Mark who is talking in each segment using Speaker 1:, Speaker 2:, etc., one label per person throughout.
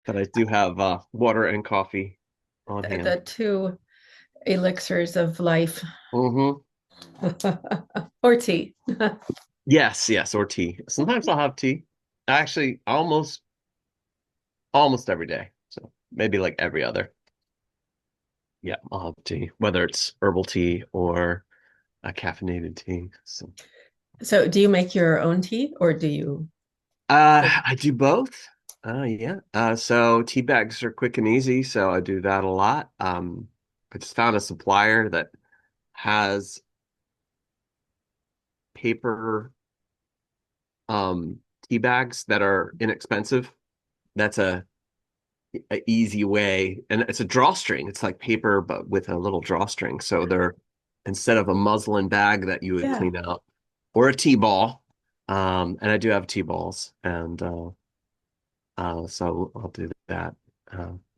Speaker 1: But I do have water and coffee on hand.
Speaker 2: The two elixirs of life.
Speaker 1: Hmm.
Speaker 2: Or tea.
Speaker 1: Yes, yes, or tea. Sometimes I'll have tea. Actually, almost every day. So maybe like every other. Yeah, I'll have tea, whether it's herbal tea or a caffeinated tea. So
Speaker 2: So, do you make your own tea or do you?
Speaker 1: I do both. Yeah. So tea bags are quick and easy, so I do that a lot. I just found a supplier that has paper tea bags that are inexpensive. That's a easy way, and it's a drawstring. It's like paper, but with a little drawstring. So they're instead of a muslin bag that you would
Speaker 2: Yeah,
Speaker 1: clean out, or a tea ball. And I do have tea balls, and so I'll do that.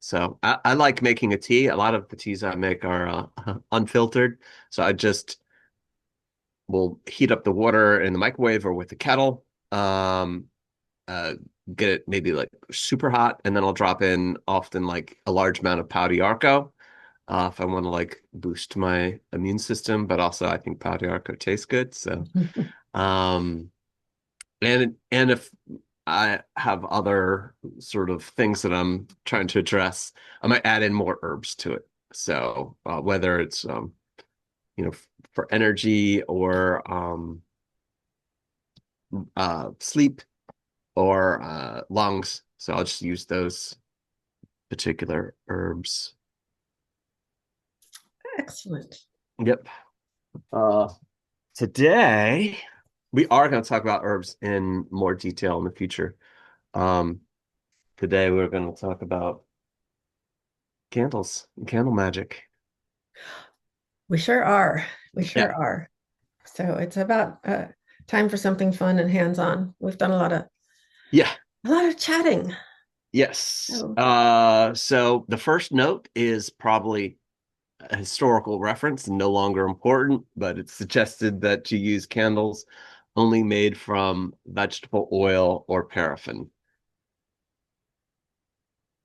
Speaker 1: So I like making a tea. A lot of the teas I make are unfiltered, so I just will heat up the water in the microwave or with the kettle. Uh, get it maybe like super hot, and then I'll drop in often like a large amount of pau d'arco if I want to like boost my immune system, but also I think pau d'arco tastes good. So, um, and if I have other sort of things that I'm trying to address, I might add in more herbs to it. So, whether it's you know, for energy or sleep or lungs. So I'll just use those particular herbs.
Speaker 2: excellent.
Speaker 1: Yep. Uh, Today we are going to talk about herbs in more detail in the future. Um, Today we're going to talk about candles and candle magic.
Speaker 2: We sure are. We
Speaker 1: Yeah.
Speaker 2: sure are. So it's about time for something fun and hands-on. We've done
Speaker 1: Yeah.
Speaker 2: a lot of chatting.
Speaker 1: Yes.
Speaker 2: So
Speaker 1: So the first note is probably a historical reference and no longer important, but it's suggested that you use candles only made from vegetable oil or paraffin.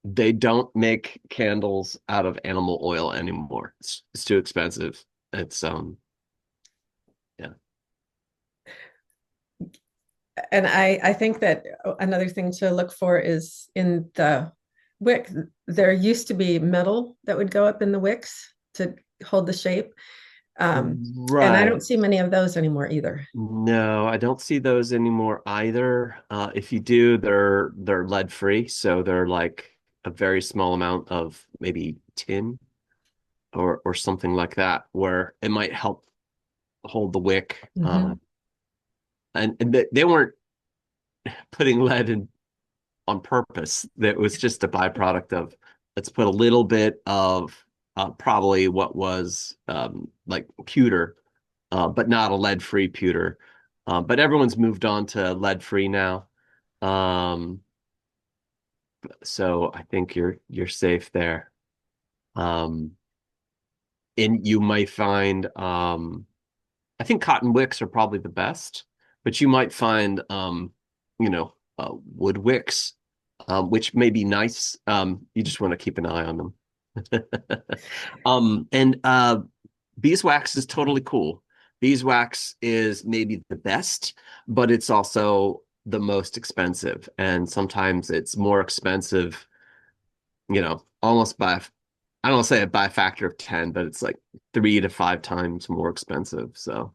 Speaker 1: They don't make candles out of animal oil anymore. It's too expensive. It's yeah.
Speaker 2: and I think that another thing to look for is in the wick. There used to be metal that would go up in the wicks to hold the shape. Um, and I
Speaker 1: Right.
Speaker 2: don't see many of those anymore either.
Speaker 1: No, I don't see those anymore either. If you do, they're lead free, so they're like a very small amount of maybe tin or something like that, where it might help hold the wick.
Speaker 2: Mhm.
Speaker 1: And they weren't putting lead in on purpose. That was just a byproduct of let's put a little bit of probably what was like pewter, but not a lead-free pewter. But everyone's moved on to lead-free now. Um, so I think you're safe there. Um, and you might find I think cotton wicks are probably the best, but you might find wood wicks, which may be nice. You just want to keep an eye on them. And beeswax is totally cool. Beeswax is maybe the best, but it's also the most expensive. And sometimes it's more expensive, almost by, I don't want to say it by a factor of 10, but it's like 3 to 5 times more expensive. So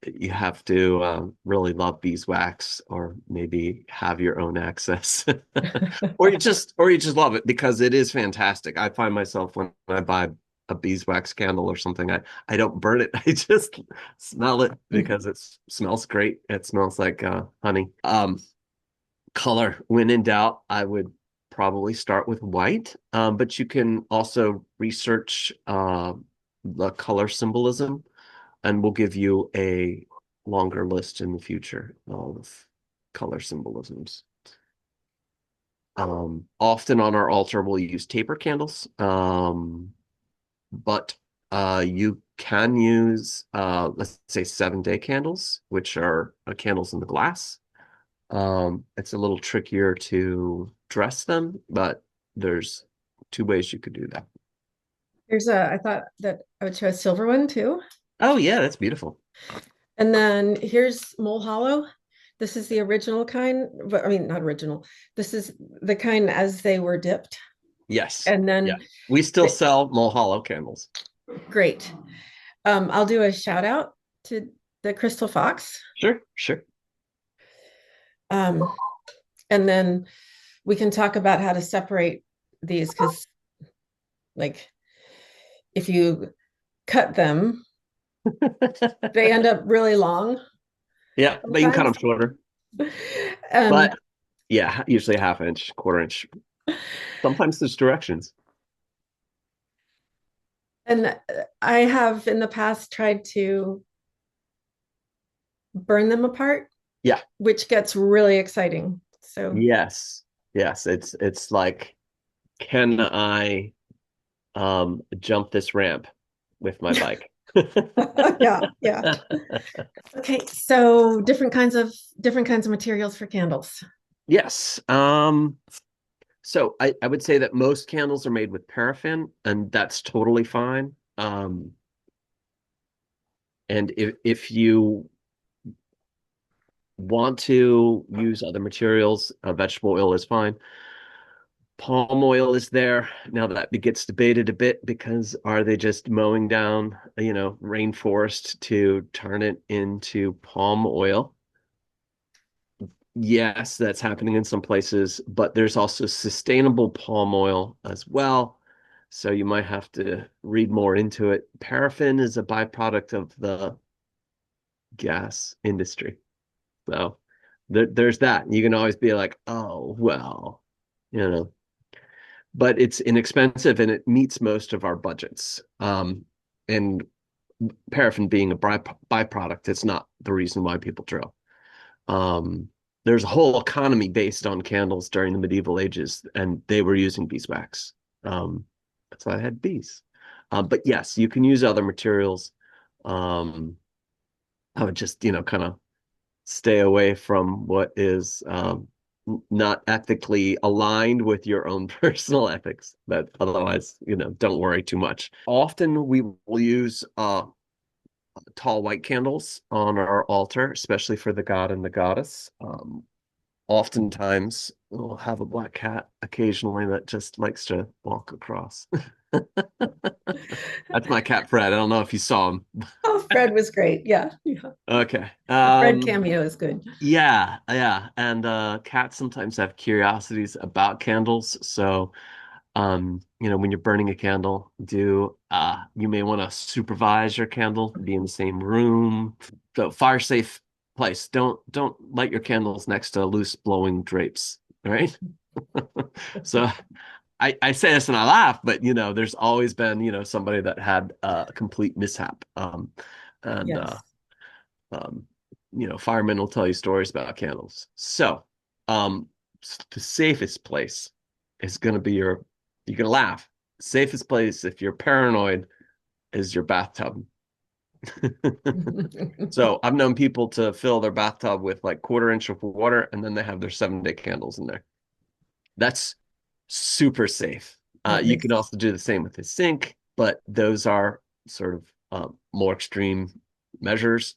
Speaker 1: you have to really love beeswax or maybe have your own access. Or you just love it because it is fantastic. I find myself when I buy a beeswax candle or something, I don't burn it. I just smell it because it smells great. It smells like honey. Color, when in doubt, I would probably start with white. But you can also research the color symbolism, and we'll give you a longer list in the future of color symbolisms. Often on our altar, we'll use taper candles, but you can use, let's say, 7-day candles, which are candles in the glass. It's a little trickier to dress them, but there's two ways you could do that.
Speaker 2: I thought that I would show a silver one too.
Speaker 1: Oh yeah, that's beautiful.
Speaker 2: And then here's Mole Hollow. This is the original kind, but I mean, not original. This is the kind as they were dipped.
Speaker 1: Yes.
Speaker 2: And
Speaker 1: Yeah.
Speaker 2: then,
Speaker 1: We still sell Mulhollow candles.
Speaker 2: great. I'll do a shout out to the Crystal Fox.
Speaker 1: Sure, sure.
Speaker 2: Um, and then we can talk about how to separate these because, like, if you cut them, they end up really long
Speaker 1: Yeah, but you can cut them
Speaker 2: sometimes.
Speaker 1: shorter.
Speaker 2: And
Speaker 1: But yeah, usually half inch, quarter inch. Sometimes there's directions.
Speaker 2: and I have in the past tried to burn them apart,
Speaker 1: Yeah.
Speaker 2: which gets really exciting. So
Speaker 1: Yes. Yes. It's like, can I jump this ramp with my bike?
Speaker 2: yeah, yeah. Okay, so different kinds of materials for candles.
Speaker 1: Yes. So I would say that most candles are made with paraffin, and that's totally fine. And if you want to use other materials, vegetable oil is fine. Palm oil is there. Now that gets debated a bit because are they just mowing down, rainforest to turn it into palm oil? Yes, that's happening in some places, but there's also sustainable palm oil as well. So you might have to read more into it. Paraffin is a byproduct of the gas industry. So there's that. You can always be like, oh, well, you know, but it's inexpensive and it meets most of our budgets. And paraffin being a byproduct, it's not the reason why people drill. Um, there's a whole economy based on candles during the medieval ages, and they were using beeswax. That's why I had bees. But yes, you can use other materials. Um, I would just, kind of stay away from what is not ethically aligned with your own personal ethics. But otherwise, don't worry too much. Often we will use tall white candles on our altar, especially for the god and the goddess. Oftentimes, we'll have a black cat occasionally that just likes to walk across. That's my cat Fred. I don't know if you saw him.
Speaker 2: Oh, Fred was great. Yeah, yeah.
Speaker 1: Okay.
Speaker 2: The Fred cameo is good.
Speaker 1: Yeah, yeah. And cats sometimes have curiosities about candles. So when you're burning a candle, do you may want to supervise your candle, be in the same room. So fire safe place. Don't light your candles next to loose blowing drapes, right? So I say this and I laugh, but there's always been, somebody that had a complete mishap. And
Speaker 2: Yes.
Speaker 1: um, firemen will tell you stories about candles. So, um, the safest place is going to be you're going to laugh. Safest place if you're paranoid is your bathtub. So I've known people to fill their bathtub with like quarter inch of water and then they have their 7-day candles in there. That's super safe.
Speaker 2: That
Speaker 1: You can
Speaker 2: makes
Speaker 1: also do the same with the sink, but those are sort of more extreme measures.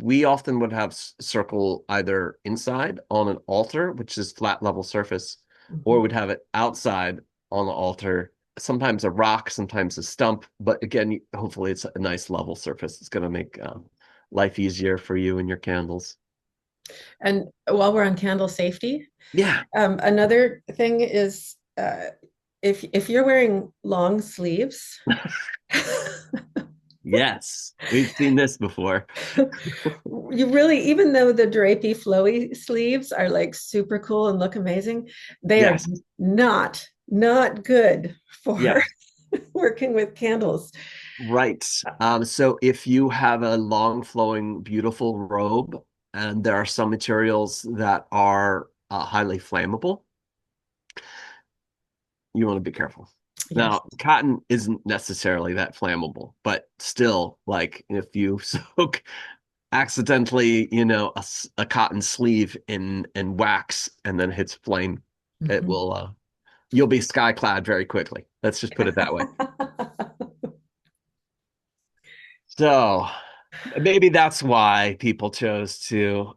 Speaker 1: We often would have circle either inside on an altar, which is flat level surface, or
Speaker 2: Mhm.
Speaker 1: would have it outside on the altar. Sometimes a rock, sometimes a stump, but again, hopefully it's a nice level surface. It's going to make life easier for you and your candles.
Speaker 2: And while we're on candle safety,
Speaker 1: Yeah.
Speaker 2: another thing is if you're wearing long sleeves,
Speaker 1: Yes. We've seen this before.
Speaker 2: you really, even though the drapey, flowy sleeves are like super cool and look amazing, they are
Speaker 1: Yes.
Speaker 2: not good for
Speaker 1: Yes.
Speaker 2: working with candles.
Speaker 1: Right. So if you have a long flowing, beautiful robe, and there are some materials that are highly flammable, you want to be careful.
Speaker 2: Yes.
Speaker 1: Now, cotton isn't necessarily that flammable, but still, like if you soak accidentally, a cotton sleeve in wax and then hits flame, It
Speaker 2: Mhm.
Speaker 1: will you'll be sky clad very quickly. Let's just put it that way. So maybe that's why people chose to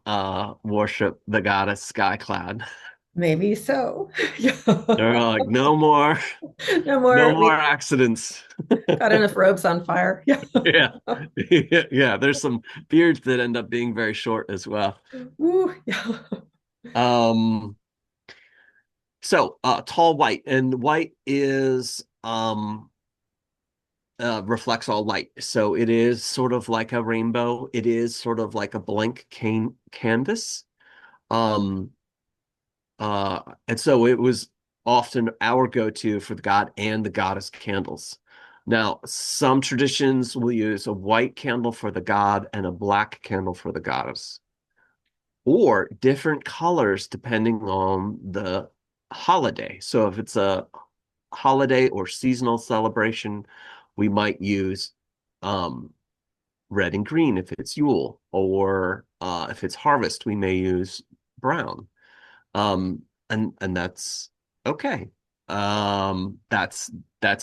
Speaker 1: worship the goddess Skycloud.
Speaker 2: Maybe so.
Speaker 1: They're like, no more,
Speaker 2: No
Speaker 1: no
Speaker 2: more.
Speaker 1: more
Speaker 2: We
Speaker 1: accidents.
Speaker 2: got enough ropes on fire. Yeah.
Speaker 1: Yeah. Yeah, there's some beards that end up being very short as well.
Speaker 2: Woo, yeah.
Speaker 1: Um, so tall white, and white is reflects all light. So it is sort of like a rainbow. It is sort of like a blank canvas. Um, and so it was often our go-to for the god and the goddess candles. Now, some traditions will use a white candle for the god and a black candle for the goddess, or different colors depending on the holiday. So if it's a holiday or seasonal celebration, we might use um, red and green if it's Yule, or if it's harvest, we may use brown. And that's okay. That's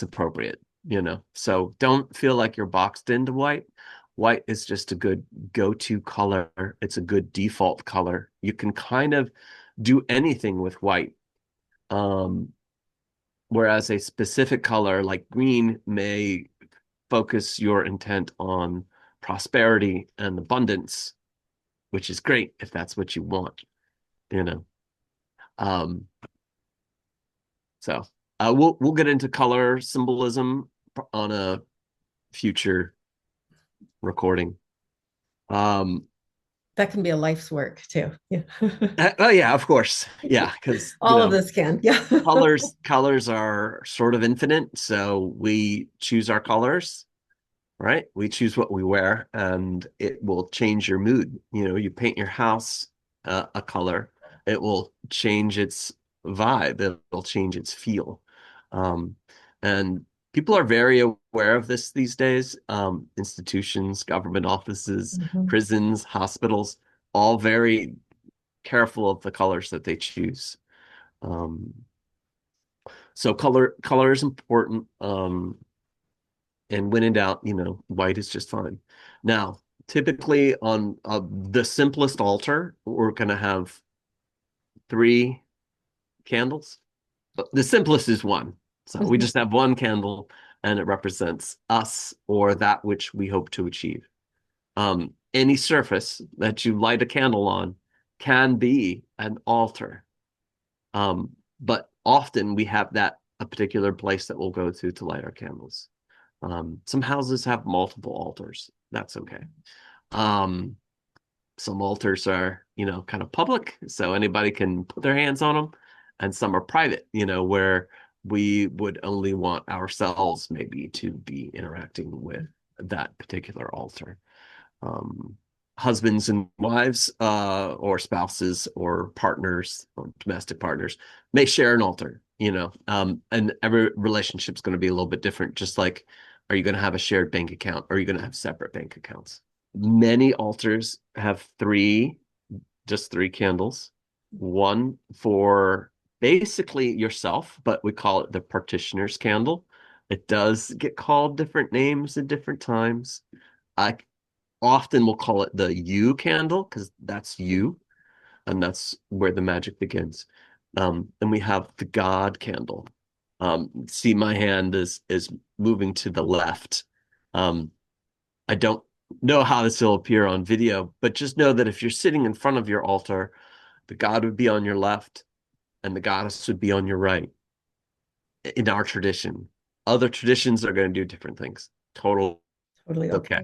Speaker 1: appropriate, you know. So don't feel like you're boxed into white. White is just a good go-to color. It's a good default color. You can kind of do anything with white. Um, whereas a specific color like green may focus your intent on prosperity and abundance, which is great if that's what you want, you know. Um, So we'll get into color symbolism on a future recording. Um,
Speaker 2: That can be a life's work too. Yeah.
Speaker 1: oh yeah, of course, yeah, because
Speaker 2: All of this can. Yeah.
Speaker 1: colors are sort of infinite, so we choose our colors, right? We choose what we wear, and it will change your mood. You know, you paint your house a color, it will change its vibe, it'll change its feel. Um, and people are very aware of this these days. Institutions, government offices,
Speaker 2: Mhm.
Speaker 1: prisons, hospitals, all very careful of the colors that they choose. Um, so color is important. And when in doubt, you know, white is just fine. Now, typically on the simplest altar, we're going to have three candles. The simplest is one. So we
Speaker 2: Mhm.
Speaker 1: just have one candle and it represents us or that which we hope to achieve. Any surface that you light a candle on can be an altar. But often we have that a particular place that we'll go to light our candles. Some houses have multiple altars. That's okay. Um, some altars are, you know, kind of public, so anybody can put their hands on them, and some are private, you know, where we would only want ourselves maybe to be interacting with that particular altar. Um, husbands and wives, or spouses or partners or domestic partners may share an altar, you know, and every relationship's going to be a little bit different. Just like, are you going to have a shared bank account? Or are you going to have separate bank accounts? Many altars have just three candles, one for basically yourself, but we call it the partitioner's candle. It does get called different names at different times. I often will call it the you candle because that's you, and that's where the magic begins. And we have the God candle. See, my hand is moving to the left. Um, I don't know how this will appear on video, but just know that if you're sitting in front of your altar, the God would be on your left and the goddess would be on your right in our tradition. Other traditions are going to do different things. Total
Speaker 2: Totally
Speaker 1: okay.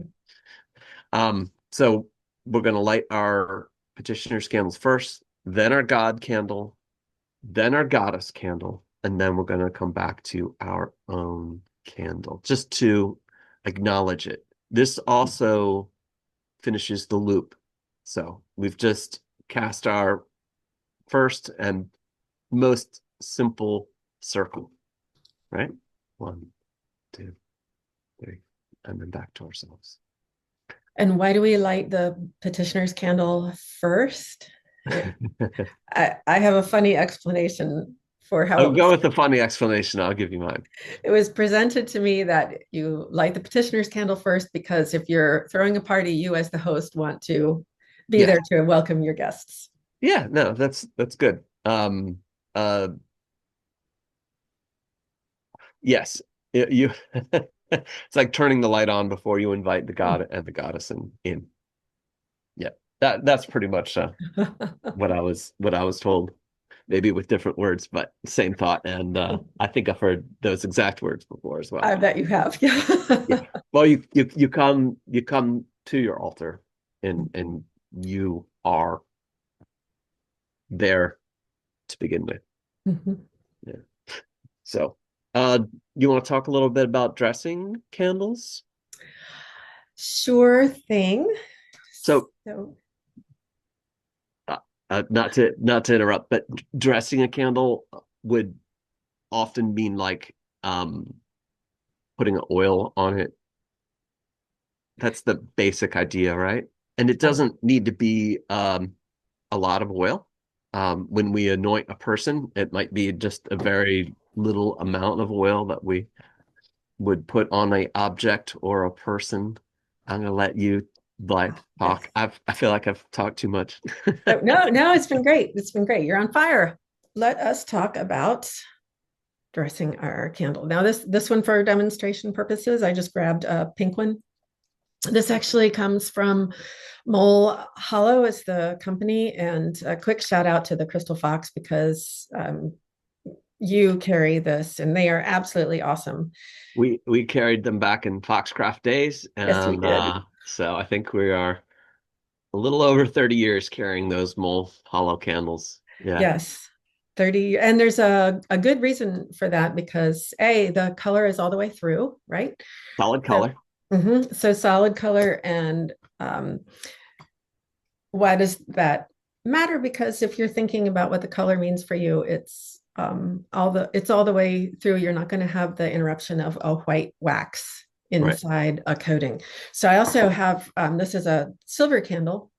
Speaker 2: okay.
Speaker 1: So we're going to light our petitioner's candles first, then our God candle, then our goddess candle, and then we're going to come back to our own candle just to acknowledge it. This also finishes the loop. So we've just cast our first and most simple circle, right? One, two, three, and then back to ourselves.
Speaker 2: And why do we light the petitioner's candle first? I have a funny explanation. for how
Speaker 1: I'll
Speaker 2: it
Speaker 1: go
Speaker 2: was.
Speaker 1: with the funny explanation. I'll give you mine.
Speaker 2: It was presented to me that you light the petitioner's candle first because if you're throwing a party, you as the host want to be
Speaker 1: Yeah.
Speaker 2: there to welcome your guests.
Speaker 1: Yeah, no, that's good. Uh yes. You it's like turning the light on before you invite the god and the goddess in. Yeah. That's pretty much what I was told. Maybe with different words, but same thought. And I think I've heard those exact words before as well.
Speaker 2: I bet you have.
Speaker 1: Yeah.
Speaker 2: Yeah.
Speaker 1: Well, you come to your altar and you are there to begin with.
Speaker 2: Mhm.
Speaker 1: Yeah. So, uh, you want to talk a little bit about dressing candles?
Speaker 2: Sure thing.
Speaker 1: So,
Speaker 2: So,
Speaker 1: uh, not to interrupt, but dressing a candle would often mean like putting oil on it. That's the basic idea, right? And it
Speaker 2: yes,
Speaker 1: doesn't need to be a lot of oil. When we anoint a person, it might be just a very little amount of oil that we would put on a object or a person. I'm gonna let you like
Speaker 2: yes.
Speaker 1: talk. I feel like I've talked too much.
Speaker 2: So, no, no, it's been great. It's been great. You're on fire. Let us talk about dressing our candle. Now, this one for demonstration purposes, I just grabbed a pink one. This actually comes from Mole Hollow is the company, and a quick shout out to the Crystal Fox because you carry this, and they are absolutely awesome.
Speaker 1: We carried them back in Foxcraft days,
Speaker 2: Yes, we
Speaker 1: and
Speaker 2: did.
Speaker 1: so I think we are a little over 30 years carrying those mole hollow candles. Yeah,
Speaker 2: Yes. 30, and there's a good reason for that because A, the color is all the way through, right?
Speaker 1: solid
Speaker 2: So,
Speaker 1: color.
Speaker 2: so solid color. And um, why does that matter? Because if you're thinking about what the color means for you, it's all the way through. You're not going to have the interruption of a white wax
Speaker 1: Right.
Speaker 2: inside a coating. So I also have this is a silver candle,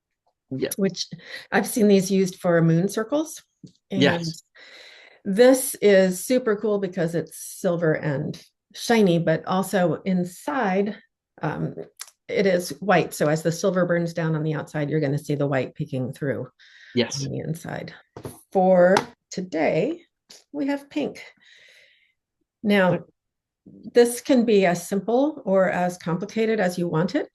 Speaker 1: Yeah.
Speaker 2: which I've seen these used for moon circles. And
Speaker 1: Yes.
Speaker 2: this is super cool because it's silver and shiny, but also inside um, it is white. So as the silver burns down on the outside, you're going to see the white peeking through on
Speaker 1: Yes.
Speaker 2: the inside. For today, we have pink. Now, this can be as simple or as complicated as you want it.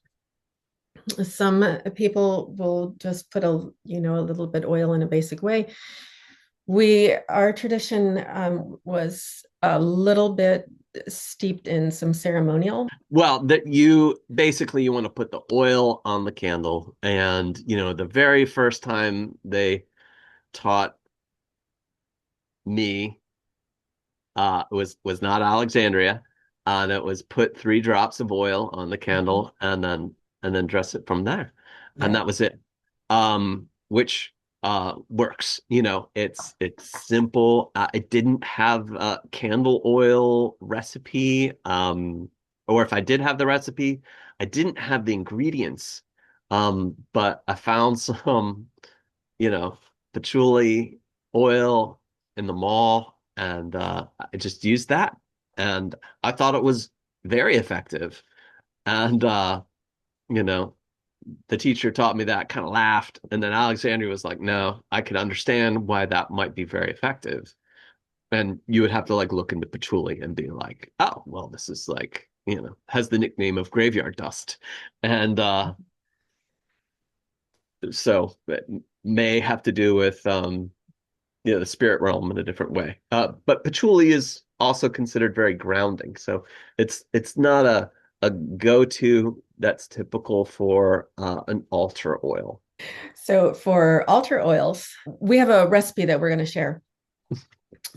Speaker 2: Some people will just put a little bit oil in a basic way. Our tradition was a little bit steeped in some ceremonial.
Speaker 1: Well, that you basically you want to put the oil on the candle, and the very first time they taught me was not Alexandria, and it was put 3 drops of oil on the
Speaker 2: Mhm.
Speaker 1: candle and then dress it from there, and
Speaker 2: Yeah.
Speaker 1: that was it. Which works. It's simple. I didn't have a candle oil recipe, or if I did have the recipe, I didn't have the ingredients. But I found some you know, patchouli oil in the mall, and I just used that, and I thought it was very effective. And you know, the teacher taught me that, kind of laughed, and then Alexandria was like, "No, I can understand why that might be very effective." And you would have to like look into patchouli and be like, "Oh, well, this is like, has the nickname of graveyard dust," and so it may have to do with the spirit realm in a different way. But patchouli is also considered very grounding, so it's not a go-to that's typical for an altar oil.
Speaker 2: So for altar oils, we have a recipe that we're going to share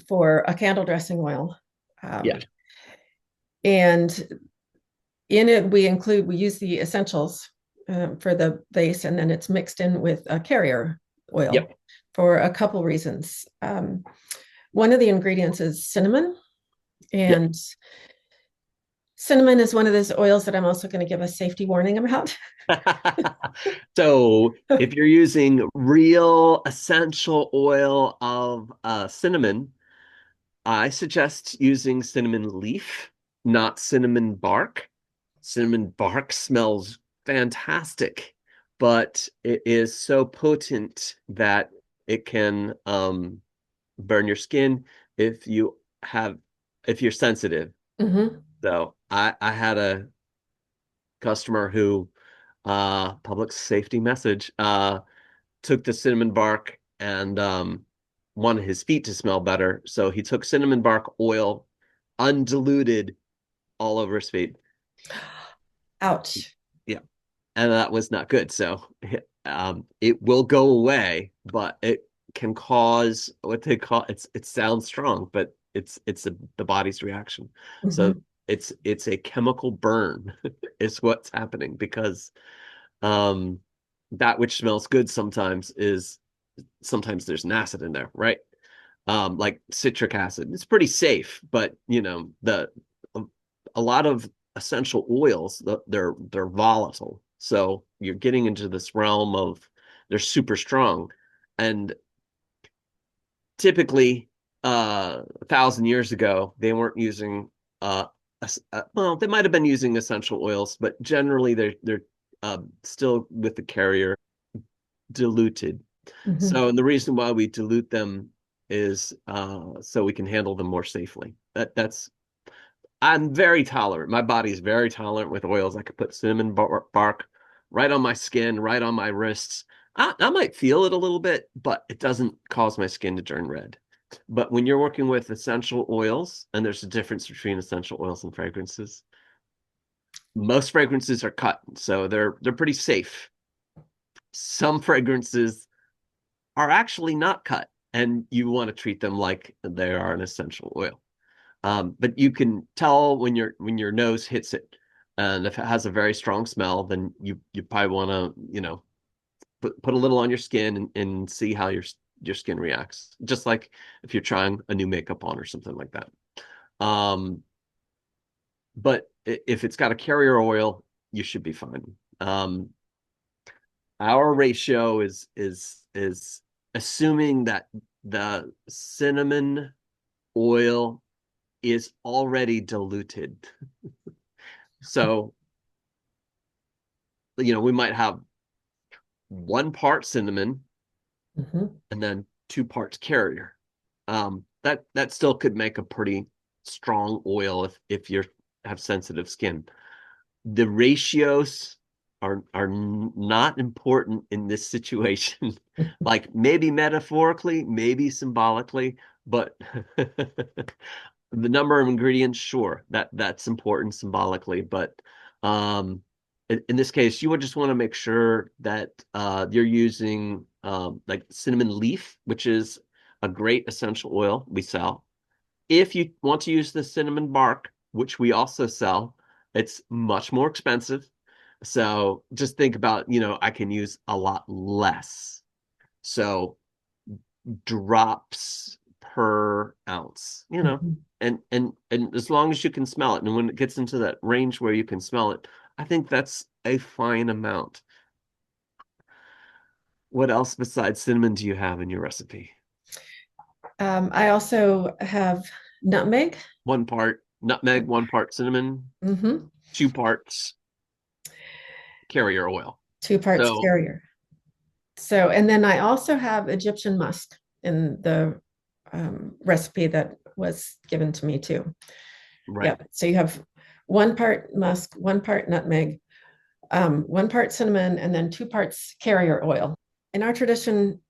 Speaker 2: for a candle dressing oil.
Speaker 1: Yeah,
Speaker 2: Um, and in it, we use the essentials for the base, and then it's mixed in with a carrier oil
Speaker 1: yep,
Speaker 2: for a couple reasons. One of the ingredients is cinnamon,
Speaker 1: yep.
Speaker 2: and cinnamon is one of those oils that I'm also going to give a safety warning about.
Speaker 1: So if you're using real essential oil of cinnamon, I suggest using cinnamon leaf, not cinnamon bark. Cinnamon bark smells fantastic, but it is so potent that it can burn your skin if you have if you're sensitive.
Speaker 2: Hmm.
Speaker 1: So I had a customer who public safety message took the cinnamon bark and wanted his feet to smell better. So he took cinnamon bark oil, undiluted, all over his feet.
Speaker 2: Ouch.
Speaker 1: Yeah, and that was not good. So it will go away, but it can cause what they call it sounds strong, but the body's reaction. So
Speaker 2: Hmm.
Speaker 1: it's a chemical burn is what's happening because um that which smells good sometimes there's an acid in there, right? Like citric acid. It's pretty safe, but the a lot of essential oils, they're volatile. So you're getting into this realm of they're super strong. And typically, 1,000 years ago, they weren't using well, they might have been using essential oils, but generally they're still with the carrier diluted.
Speaker 2: Hmm.
Speaker 1: So, and the reason why we dilute them is so we can handle them more safely. I'm very tolerant. My body is very tolerant with oils. I could put cinnamon bark right on my skin, right on my wrists. I might feel it a little bit, but it doesn't cause my skin to turn red. But when you're working with essential oils, and there's a difference between essential oils and fragrances, most fragrances are cut, so they're pretty safe. Some fragrances are actually not cut, and you want to treat them like they are an essential oil. But you can tell when your nose hits it, and if it has a very strong smell, then you probably want to put a little on your skin and see how your skin reacts. Just like if you're trying a new makeup on or something like that. Um, but if it's got a carrier oil, you should be fine. Our ratio is assuming that the cinnamon oil is already diluted. So, we might have 1 part cinnamon
Speaker 2: Hmm.
Speaker 1: and then 2 parts carrier. That still could make a pretty strong oil if you have sensitive skin. The ratios are not important in this situation. Like maybe metaphorically, maybe symbolically, but the number of ingredients, sure, that's important symbolically, but um, in this case, you would just want to make sure that you're using like cinnamon leaf, which is a great essential oil we sell. If you want to use the cinnamon bark, which we also sell, it's much more expensive. So just think about, I can use a lot less. So drops per ounce,
Speaker 2: Hmm.
Speaker 1: and as long as you can smell it, and when it gets into that range where you can smell it, I think that's a fine amount. What else besides cinnamon do you have in your recipe?
Speaker 2: I also have nutmeg.
Speaker 1: 1 part nutmeg, 1 part cinnamon,
Speaker 2: Hmm.
Speaker 1: 2 parts carrier oil.
Speaker 2: 2 parts
Speaker 1: So,
Speaker 2: carrier. So, and then I also have Egyptian musk in the recipe that was given to me too.
Speaker 1: right.
Speaker 2: Yep. So you have 1 part musk, 1 part nutmeg, 1 part cinnamon, and then 2 parts carrier oil. In our tradition,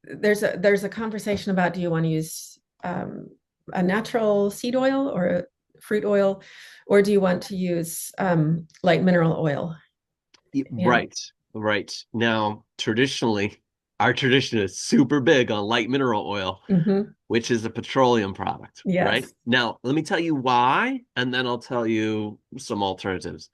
Speaker 2: there's a conversation about, do you want to use a natural seed oil or a fruit oil, or do you want to use light mineral oil? And
Speaker 1: Right. Right. Now, traditionally, our tradition is super big on light mineral oil,
Speaker 2: mhm,
Speaker 1: which is a petroleum product, right?
Speaker 2: yes.
Speaker 1: Now, let me tell you why, and then I'll tell you some alternatives.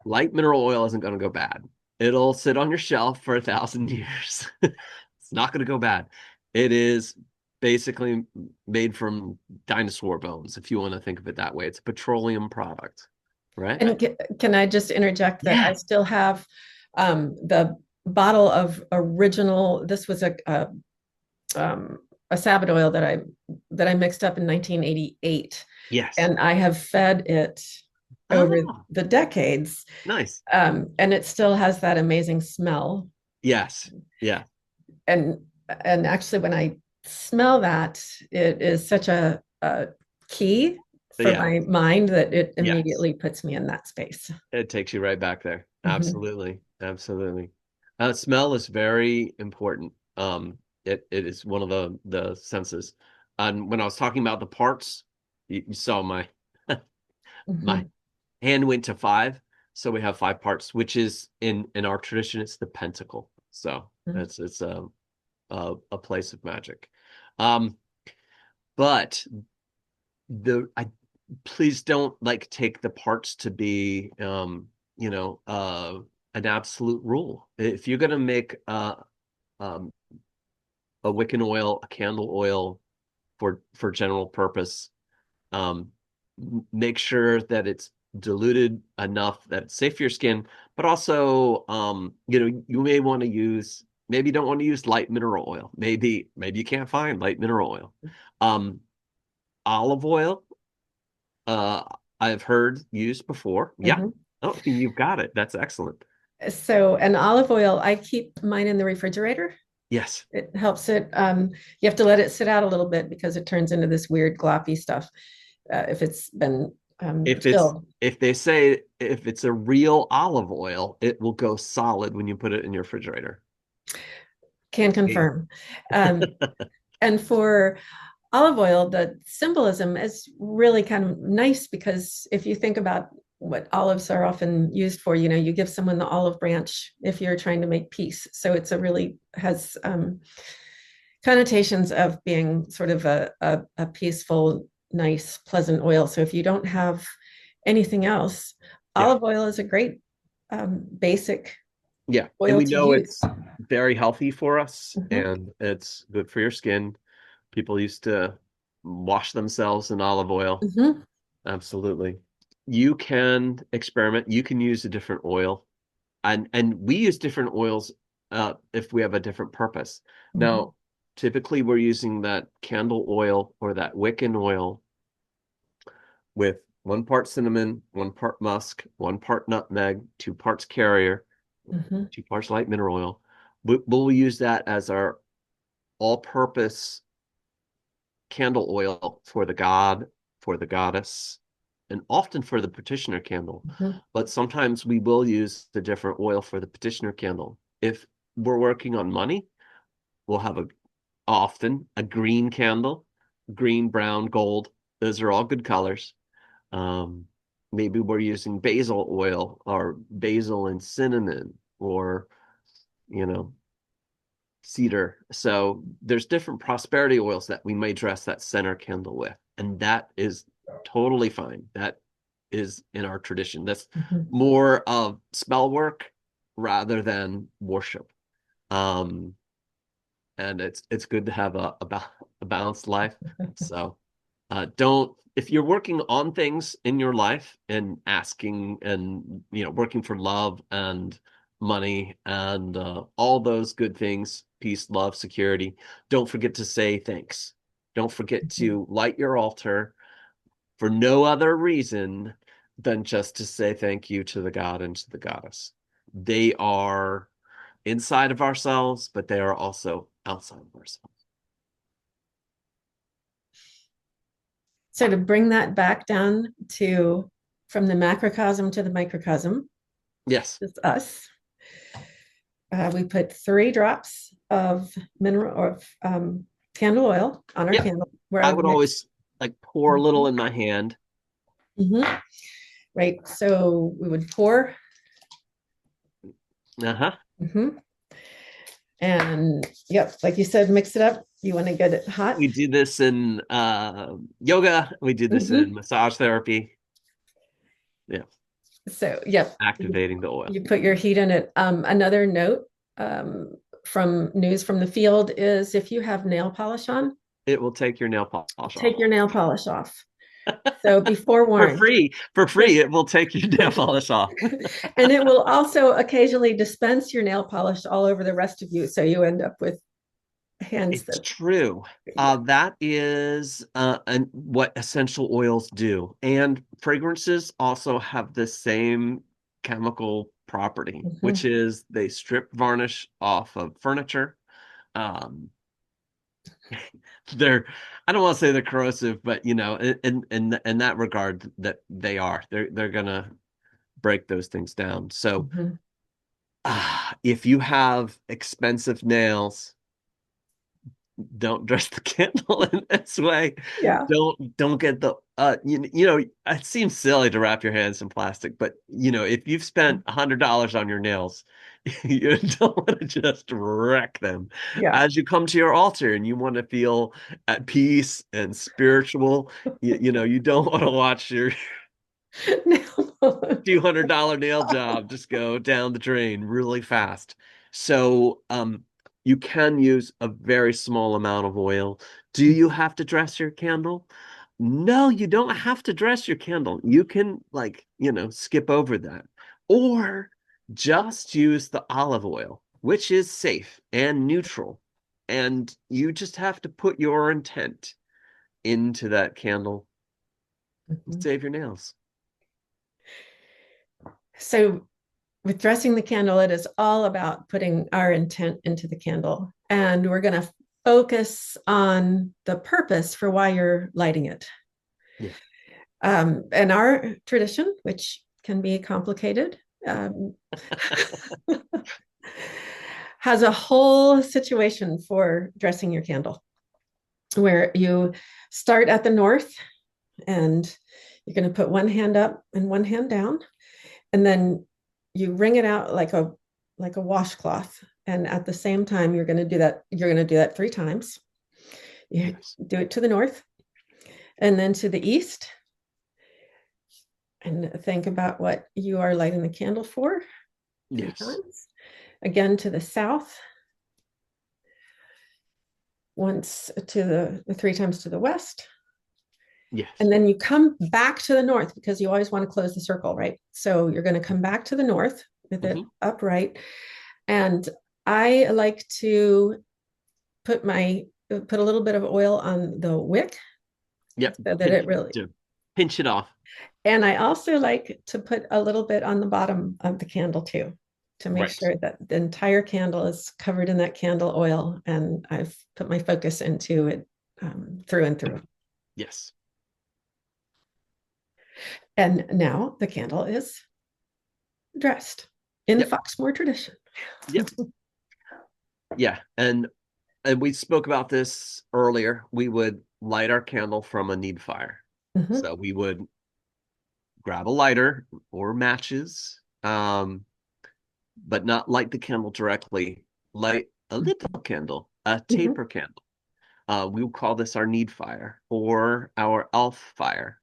Speaker 1: Light mineral oil isn't going to go bad. It'll sit on your shelf for 1,000 years. It's not going to go bad. It is basically made from dinosaur bones, if you want to think of it that way. It's a petroleum product, right?
Speaker 2: And can I just interject that I
Speaker 1: Yeah.
Speaker 2: still have the bottle of original, this was um, a Sabbath oil that I that I mixed up in 1988,
Speaker 1: Yes.
Speaker 2: and I have fed it over
Speaker 1: Oh,
Speaker 2: the decades,
Speaker 1: nice.
Speaker 2: and it still has that amazing smell.
Speaker 1: Yes. Yeah.
Speaker 2: And and actually, when I smell that, it is such a key for
Speaker 1: Yeah.
Speaker 2: my mind that it
Speaker 1: Yes.
Speaker 2: immediately puts me in that space.
Speaker 1: It takes you right back there.
Speaker 2: Mhm,
Speaker 1: Absolutely. Absolutely. Smell is very important. It is one of the senses. And when I was talking about the parts, you saw my my
Speaker 2: mhm,
Speaker 1: hand went to five. So we have five parts, which is in our tradition, it's the pentacle. So
Speaker 2: mhm,
Speaker 1: it's a place of magic. Um, but the I please don't like take the parts to be you know an absolute rule. If you're gonna make um a Wiccan oil, a candle oil for general purpose, um make sure that it's diluted enough that it's safe for your skin, but also you know, you may want to use, maybe you don't want to use light mineral oil. Maybe you can't find light mineral oil. Um Olive oil, uh, I've heard used before. Yeah.
Speaker 2: mhm.
Speaker 1: Oh, you've got it. That's excellent.
Speaker 2: So, an olive oil, I keep mine in the refrigerator.
Speaker 1: Yes.
Speaker 2: It helps it. You have to let it sit out a little bit because it turns into this weird gloppy stuff if it's been chilled.
Speaker 1: If they say if it's a real olive oil, it will go solid when you put it in your refrigerator.
Speaker 2: Can
Speaker 1: Yeah.
Speaker 2: confirm. Um, and for olive oil, the symbolism is really kind of nice because if you think about what olives are often used for, you give someone the olive branch if you're trying to make peace. So it's a really has connotations of being sort of a peaceful, nice, pleasant oil. So if you don't have anything else,
Speaker 1: Yeah.
Speaker 2: olive oil is a great basic
Speaker 1: Yeah. And
Speaker 2: oil
Speaker 1: we
Speaker 2: to
Speaker 1: know
Speaker 2: use.
Speaker 1: it's very healthy for us
Speaker 2: Mhm,
Speaker 1: and it's good for your skin. People used to wash themselves in olive oil.
Speaker 2: mhm,
Speaker 1: Absolutely. You can experiment. You can use a different oil. And we use different oils if we have a different purpose.
Speaker 2: mhm,
Speaker 1: Now, typically we're using that candle oil or that Wiccan oil with 1 part cinnamon, 1 part musk, 1 part nutmeg, 2 parts carrier,
Speaker 2: mhm,
Speaker 1: 2 parts light mineral oil. We'll use that as our all-purpose candle oil for the god, for the goddess, and often for the petitioner candle.
Speaker 2: mhm,
Speaker 1: But sometimes we will use the different oil for the petitioner candle. If we're working on money, we'll have often a green candle, green, brown, gold. Those are all good colors. Um, Maybe we're using basil oil or basil and cinnamon or, you know, cedar. So there's different prosperity oils that we may dress that center candle with, and that is totally fine. That is in our tradition. That's
Speaker 2: mhm.
Speaker 1: more of spell work rather than worship. Um, and it's good to have a balanced life. So don't, if you're working on things in your life and asking and working for love and money and all those good things, peace, love, security, don't forget to say thanks. Don't forget
Speaker 2: Mhm.
Speaker 1: to light your altar for no other reason than just to say thank you to the god and to the goddess. They are inside of ourselves, but they are also outside of ourselves.
Speaker 2: So to bring that back down to from the macrocosm to the microcosm,
Speaker 1: Yes.
Speaker 2: it's us. We put 3 drops of mineral or candle oil on our
Speaker 1: Yep.
Speaker 2: candle where
Speaker 1: I
Speaker 2: I've
Speaker 1: would
Speaker 2: mixed.
Speaker 1: always like pour a little
Speaker 2: Mhm,
Speaker 1: in my hand.
Speaker 2: mhm. Right. So we would pour,
Speaker 1: Uh-huh.
Speaker 2: mhm, and yep, like you said, mix it up. You want to get it hot.
Speaker 1: We do this in yoga. We do this in
Speaker 2: Mhm.
Speaker 1: massage therapy. Yeah,
Speaker 2: So yep,
Speaker 1: activating the
Speaker 2: you
Speaker 1: oil.
Speaker 2: put your heat in it. Another note um, from news from the field is if you have nail polish on,
Speaker 1: It will take your nail polish off.
Speaker 2: take your nail polish off. So be forewarned.
Speaker 1: For free, it will take your nail polish off.
Speaker 2: And it will also occasionally dispense your nail polish all over the rest of you. So you end up with hands
Speaker 1: It's
Speaker 2: that,
Speaker 1: true.
Speaker 2: yeah.
Speaker 1: That is and what essential oils do. And fragrances also have the same chemical property, which
Speaker 2: Mhm.
Speaker 1: is they strip varnish off of furniture. Um, they're I don't want to say they're corrosive, but in that regard that they are. They're gonna break those things down. So
Speaker 2: Mhm.
Speaker 1: if you have expensive nails, don't dress the candle in this way.
Speaker 2: Yeah.
Speaker 1: Don't get the it seems silly to wrap your hands in plastic, but if you've spent $100 on your nails, you don't want to just wreck them
Speaker 2: Yeah.
Speaker 1: as you come to your altar and you want to feel at peace and spiritual. You don't want to watch your
Speaker 2: Nail
Speaker 1: $200 nail job just go down the drain really fast. So, you can use a very small amount of oil. Do you have to dress your candle? No, you don't have to dress your candle. You can, like, skip over that. Or just use the olive oil, which is safe and neutral. And you just have to put your intent into that candle and
Speaker 2: Mhm.
Speaker 1: save your nails.
Speaker 2: So with dressing the candle, it is all about putting our intent into the candle. And we're going to focus on the purpose for why you're lighting it.
Speaker 1: Yeah.
Speaker 2: And our tradition, which can be complicated, um, has a whole situation for dressing your candle where you start at the north and you're going to put one hand up and one hand down, and then you wring it out like a washcloth, and at the same time you're going to do that 3 times. You
Speaker 1: Yes.
Speaker 2: do it to the north and then to the east, and think about what you are lighting the candle for, three
Speaker 1: Yes.
Speaker 2: times again to the south, once to the 3 times to the west,
Speaker 1: Yes.
Speaker 2: and then you come back to the north because you always want to close the circle, right? So you're going to come back to the north with it
Speaker 1: Hmm.
Speaker 2: upright. And I like to put my put a little bit of oil on the wick
Speaker 1: Yep.
Speaker 2: so that
Speaker 1: Pinch,
Speaker 2: it really,
Speaker 1: to pinch it off.
Speaker 2: and I also like to put a little bit on the bottom of the candle too, to make
Speaker 1: Right.
Speaker 2: sure that the entire candle is covered in that candle oil, and I've put my focus into it, through and through.
Speaker 1: Yes.
Speaker 2: And now the candle is dressed in
Speaker 1: Yep.
Speaker 2: Foxmoore tradition.
Speaker 1: Yep. Yeah. And we spoke about this earlier. We would light our candle from a need fire.
Speaker 2: Mhm,
Speaker 1: So we would grab a lighter or matches, but not light the candle directly. Light a little candle, a
Speaker 2: mhm.
Speaker 1: taper candle. We would call this our need fire or our elf fire.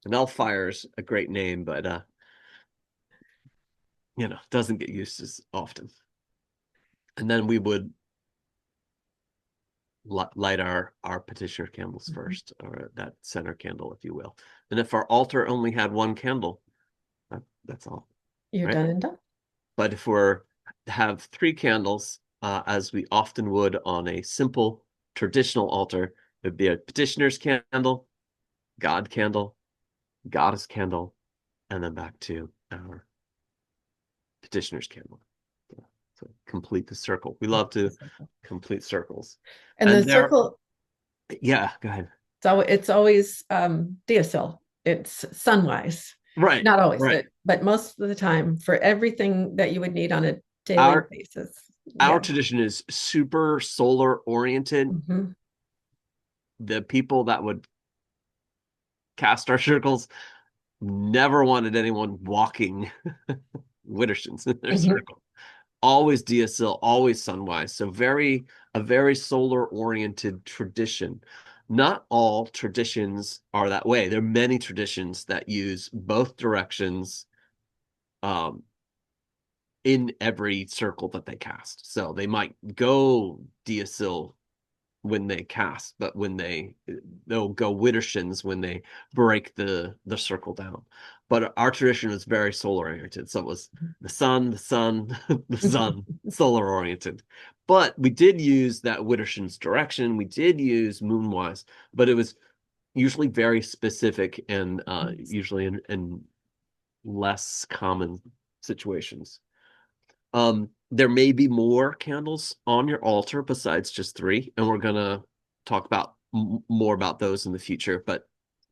Speaker 1: An elf fire is a great name, but doesn't get used as often. And then we would light our petitioner candles
Speaker 2: Mhm.
Speaker 1: first, or that center candle, if you will. And if our altar only had one candle, that's all,
Speaker 2: You're
Speaker 1: right?
Speaker 2: done and done.
Speaker 1: But if we're have three candles, as we often would on a simple traditional altar, it'd be a petitioner's candle, God candle, goddess candle, and then back to our petitioner's candle. Yeah. So complete the circle. We love to complete circles.
Speaker 2: And the
Speaker 1: And there,
Speaker 2: circle,
Speaker 1: yeah, go ahead.
Speaker 2: so it's always deosil. It's sunwise.
Speaker 1: Right,
Speaker 2: Not always,
Speaker 1: right.
Speaker 2: but most of the time for everything that you would need on a daily
Speaker 1: Our
Speaker 2: basis.
Speaker 1: our
Speaker 2: Yeah.
Speaker 1: tradition is super solar oriented.
Speaker 2: Mhm.
Speaker 1: The people that would cast our circles never wanted anyone walking Widdershins in their
Speaker 2: Mhm.
Speaker 1: circle. Always DSL, always sunwise. So a very solar oriented tradition. Not all traditions are that way. There are many traditions that use both directions, um, in every circle that they cast. So they might go Deosil when they cast, but they'll go Widdershins when they break the circle down. but our tradition is very solar oriented. So it was the sun, the sun, solar oriented. But we did use that Witterson's direction. We did use moonwise, but it was usually very specific and usually in less common situations. There may be more candles on your altar besides just three, and we're gonna talk about more about those in the future. But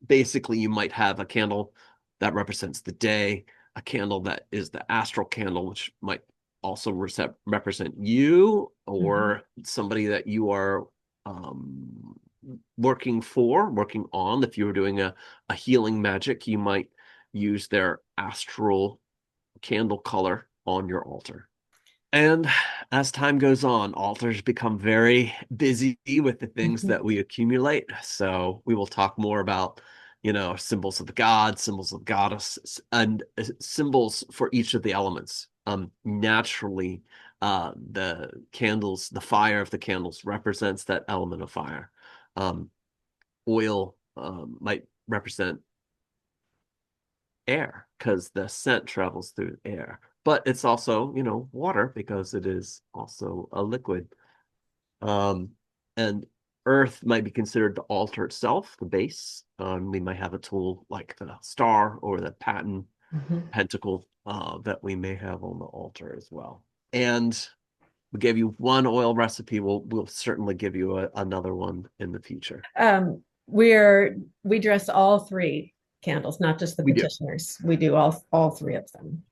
Speaker 1: basically, you might have a candle that represents the day, a candle that is the astral candle, which might also represent you
Speaker 2: Mhm.
Speaker 1: or somebody that you are um, working on. If you were doing a healing magic, you might use their astral candle color on your altar. And as time goes on, altars become very busy with the things
Speaker 2: Mhm.
Speaker 1: that we accumulate. So we will talk more about, symbols of the god, symbols of goddess, and symbols for each of the elements. Naturally, the fire of the candles represents that element of fire. Um, Oil might represent air because the scent travels through air. But it's also, water because it is also a liquid. Um, and earth might be considered the altar itself, the base. We might have a tool like the star or the paten
Speaker 2: Mhm.
Speaker 1: pentacle that we may have on the altar as well. And we gave you one oil recipe. We'll certainly give you another one in the future.
Speaker 2: We dress all three candles, not just the
Speaker 1: We do.
Speaker 2: petitioners. We do all three of them.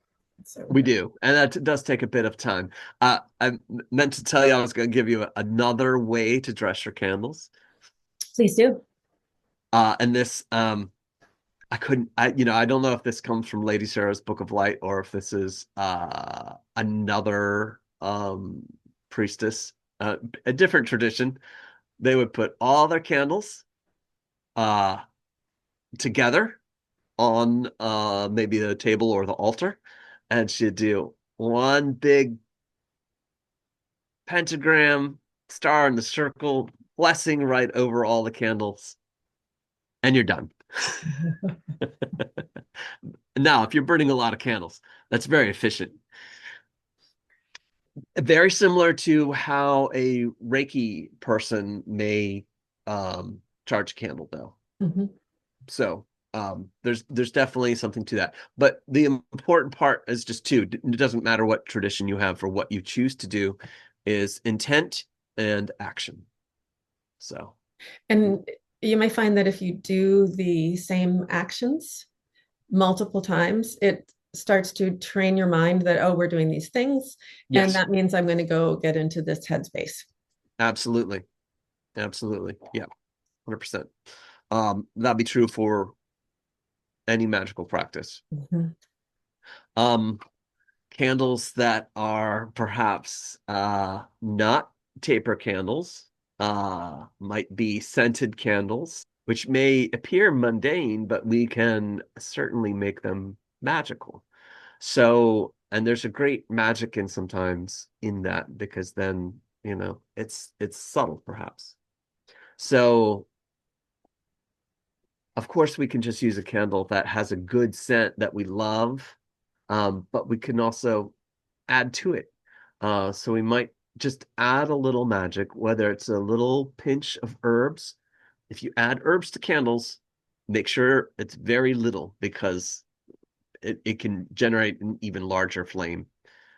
Speaker 2: So
Speaker 1: We do, and that does take a bit of time. I meant to tell you I was going to give you another way to dress your candles.
Speaker 2: please do.
Speaker 1: And this, I couldn't, I don't know if this comes from Lady Sarah's Book of Light or if this is another priestess, a different tradition. They would put all their candles uh, together on maybe the table or the altar, and she'd do one big pentagram, star in the circle, blessing right over all the candles, and you're done. Now, if you're burning a lot of candles, that's very efficient. Very similar to how a Reiki person may charge a candle, though.
Speaker 2: Mhm.
Speaker 1: So there's definitely something to that. But the important part is just two. It doesn't matter what tradition you have for what you choose to do, is intent and action. So
Speaker 2: And you may find that if you do the same actions multiple times, it starts to train your mind that, oh, we're doing these things. And
Speaker 1: yes,
Speaker 2: that means I'm going to go get into this headspace.
Speaker 1: absolutely. Absolutely. Yeah, 100%. That'd be true for any magical practice.
Speaker 2: Mhm.
Speaker 1: Um, Candles that are perhaps not taper candles, might be scented candles, which may appear mundane, but we can certainly make them magical. So, and there's a great magic in sometimes in that because then, it's subtle perhaps. So of course, we can just use a candle that has a good scent that we love, but we can also add to it. So we might just add a little magic, whether it's a little pinch of herbs. If you add herbs to candles, make sure it's very little because it can generate an even larger flame.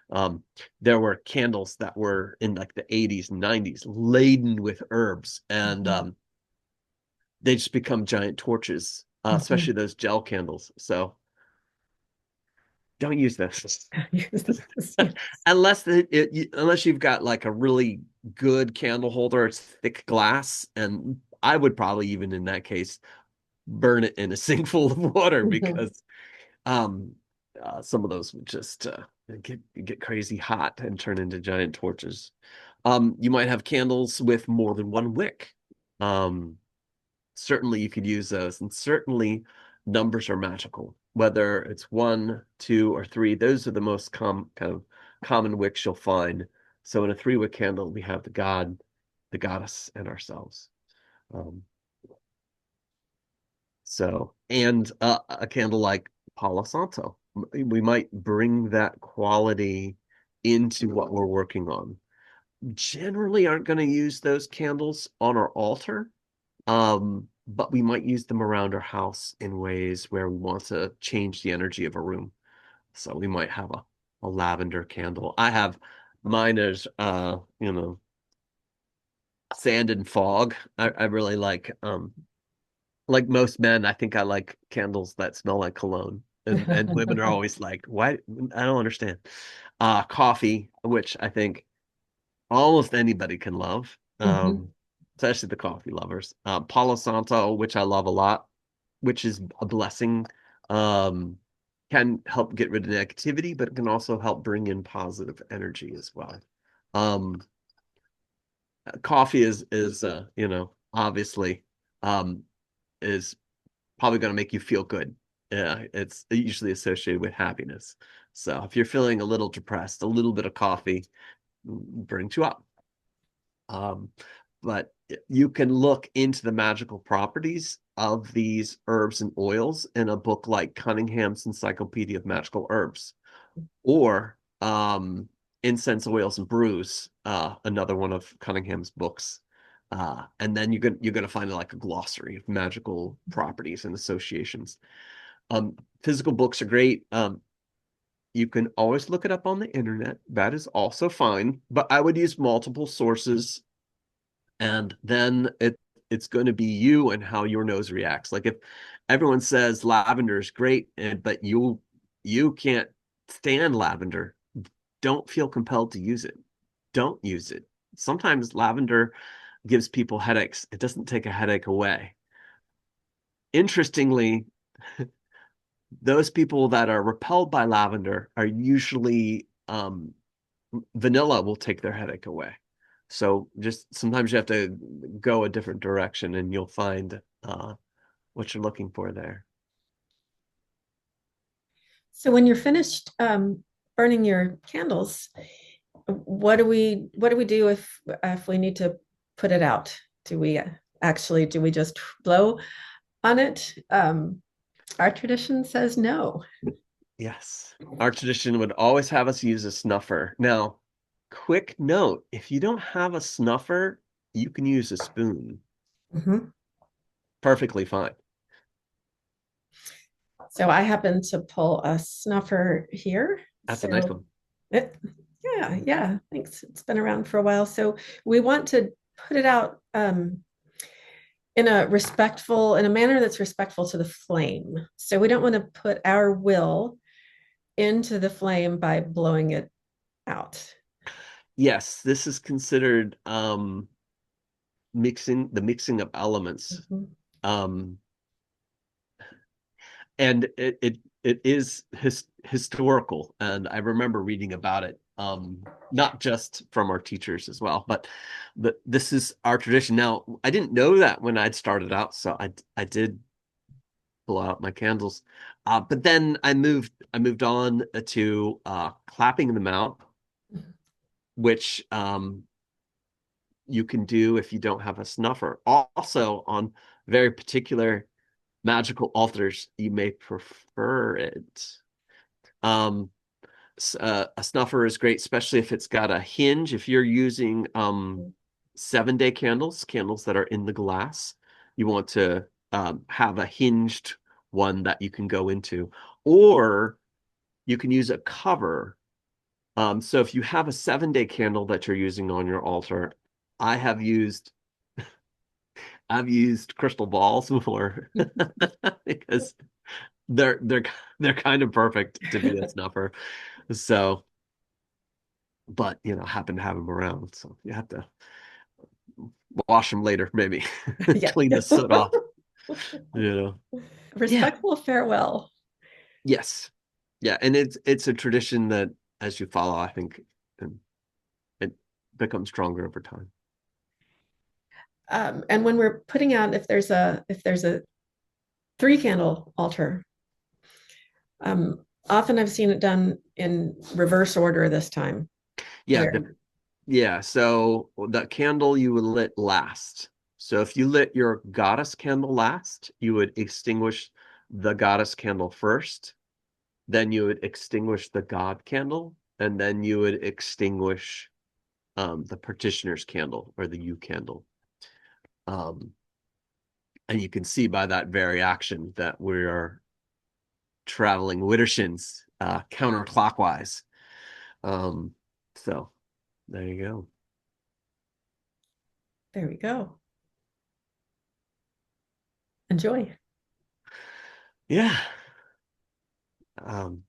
Speaker 1: Um, there were candles that were in like the 80s and 90s laden with herbs, and
Speaker 2: Mhm.
Speaker 1: they just become giant torches, especially
Speaker 2: Mhm.
Speaker 1: those gel candles. So don't use this
Speaker 2: Yes.
Speaker 1: unless you've got like a really good candle holder. It's thick glass, and I would probably even in that case burn it in a sink full of water
Speaker 2: Mhm.
Speaker 1: because um, some of those would just get crazy hot and turn into giant torches. You might have candles with more than one wick. Um, Certainly you could use those, and certainly numbers are magical, whether it's one, two, or three. Those are the most kind of common wicks you'll find. So in a three-wick candle we have the god, the goddess, and ourselves. um, and a candle like Palo Santo. We might bring that quality into what we're working on. Generally aren't going to use those candles on our altar, but we might use them around our house in ways where we want to change the energy of a room. So we might have a lavender candle. I have mine is sand and fog. I really like most men, I think I like candles that smell like cologne. And women are always like, why? I don't understand. Coffee, which I think almost anybody can love,
Speaker 2: Mhm.
Speaker 1: especially the coffee lovers. Palo Santo, which I love a lot, which is a blessing, um, can help get rid of negativity, but it can also help bring in positive energy as well. Um, Coffee is obviously um, is probably going to make you feel good. Yeah, it's usually associated with happiness. So if you're feeling a little depressed, a little bit of coffee brings you up. Um, but you can look into the magical properties of these herbs and oils in a book like Cunningham's Encyclopedia of Magical Herbs, or Incense Oils and Brews, another one of Cunningham's books. And then you're gonna find like a glossary of magical properties and associations. Physical books are great. You can always look it up on the internet. That is also fine, but I would use multiple sources, and then it's going to be you and how your nose reacts. Like if everyone says lavender is great, but you can't stand lavender, don't feel compelled to use it. Don't use it. Sometimes lavender gives people headaches. It doesn't take a headache away. Interestingly, those people that are repelled by lavender are usually vanilla will take their headache away. So just sometimes you have to go a different direction and you'll find what you're looking for there.
Speaker 2: So when you're finished burning your candles, what do we do if we need to put it out? Do we actually do we just blow on it? Our tradition says no.
Speaker 1: Yes. Our tradition would always have us use a snuffer. Now, quick note, if you don't have a snuffer, you can use a spoon.
Speaker 2: Mhm.
Speaker 1: Perfectly fine.
Speaker 2: So I happen to pull a snuffer here.
Speaker 1: That's a nice
Speaker 2: So
Speaker 1: one.
Speaker 2: it, yeah, yeah, thanks. It's been around for a while. So we want to put it out in a manner that's respectful to the flame. So we don't want to put our will into the flame by blowing it out.
Speaker 1: Yes, this is considered mixing of elements.
Speaker 2: Mhm.
Speaker 1: Um, and it is historical, and I remember reading about it, not just from our teachers as well, but this is our tradition. Now, I didn't know that when I'd started out, so I did blow out my candles, but then I moved on to clapping them out, which you can do if you don't have a snuffer. Also, on very particular magical altars, you may prefer it. Um, a snuffer is great, especially if it's got a hinge. If you're using 7-day candles, candles that are in the glass, you want to have a hinged one that you can go into, or you can use a cover. So if you have a 7-day candle that you're using on your altar, I have used I've used crystal balls before because they're they're they're kind of perfect to be a snuffer. So, but happen to have them around, so you have to wash them later, maybe
Speaker 2: Yeah.
Speaker 1: clean the soot off. You know. Yeah.
Speaker 2: Respectful farewell.
Speaker 1: Yes. Yeah, and it's a tradition that as you follow, I think and it becomes stronger over time.
Speaker 2: And when we're putting out, if there's a 3 candle altar, often I've seen it done in reverse order this time,
Speaker 1: Yeah,
Speaker 2: where
Speaker 1: yeah. So the candle you would lit last. So if you lit your goddess candle last, you would extinguish the goddess candle first, then you would extinguish the God candle, and then you would extinguish the partitioner's candle or the U candle. Um, and you can see by that very action that we are traveling widdershins counterclockwise. Um, so there you go.
Speaker 2: There we go. Enjoy.
Speaker 1: Yeah. Um,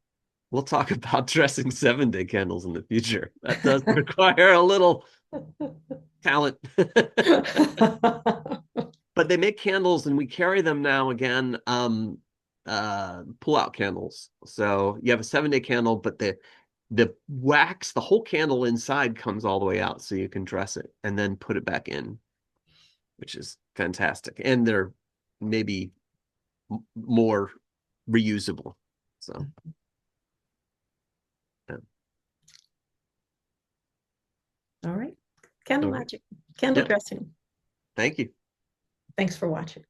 Speaker 1: we'll talk about dressing 7-day candles in the future. That does require a little talent. But they make candles and we carry them now again, pull-out candles. So you have a 7-day candle, but the wax, the whole candle inside comes all the way out so you can dress it and then put it back in, which is fantastic. And they're maybe more reusable. So yeah.
Speaker 2: All right. Candle
Speaker 1: All right.
Speaker 2: magic, candle
Speaker 1: Yep.
Speaker 2: dressing.
Speaker 1: Thank you.
Speaker 2: Thanks for watching.